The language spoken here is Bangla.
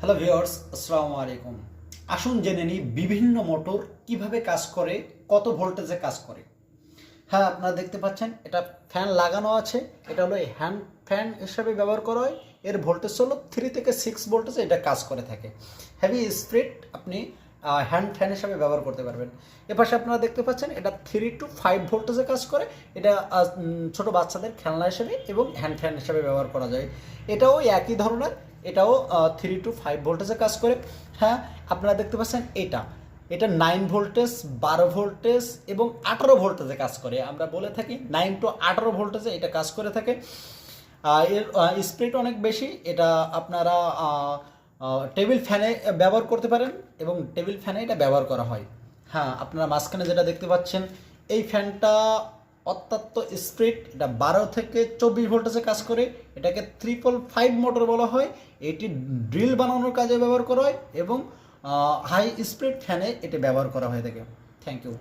হ্যালো ভিউয়ার্স, আসসালামু আলাইকুম। আসুন জেনে নিই বিভিন্ন মোটর কিভাবে কাজ করে, কত ভোল্টেজে কাজ করে। হ্যাঁ, আপনারা দেখতে পাচ্ছেন এটা ফ্যান লাগানো আছে। এটা হলো হ্যান্ড ফ্যান হিসাবে ব্যবহার করা হয়। এর ভোল্টেজ হলো 3 থেকে 6 ভোল্টেজে এটা কাজ করে থাকে। হেভি স্পিড আপনি হ্যান্ড ফ্যান হিসাবে ব্যবহার করতে পারবেন। এপাশে আপনারা দেখতে পাচ্ছেন এটা 3 to 5 ভোল্টেজে কাজ করে। এটা ছোট বাচ্চাদের খেলনা হিসেবে এবং হ্যান্ড ফ্যান হিসাবে ব্যবহার করা যায়। এটাও একই ধরনের, এটাও 3 to 5 ভোল্টেজে কাজ করে। হ্যাঁ, আপনারা দেখতে পাচ্ছেন এটা এটা 9 ভোল্টেজ, 12 ভোল্টেজ এবং 18 ভোল্টেজে কাজ করে। আমরা বলে থাকি 9 to 18 ভোল্টেজে এটা কাজ করে থাকে। এর স্পিড অনেক বেশি। এটা আপনারা টেবিল ফ্যানে ব্যবহার করতে পারেন এবং টেবিল ফ্যানে এটা ব্যবহার করা হয়। হ্যাঁ, আপনারা মাঝখানে যেটা দেখতে পাচ্ছেন এই ফ্যানটা অত্যন্ত স্পিড। এটা 12 থেকে 24 ভোল্টেজে কাজ করে। এটাকে 555 মোটর বলা হয়। এটি ড্রিল বানানোর কাজে ব্যবহার করা হয় এবং হাই স্পিড ফ্যানে এটি ব্যবহার করা হয়ে থাকে। Thank you.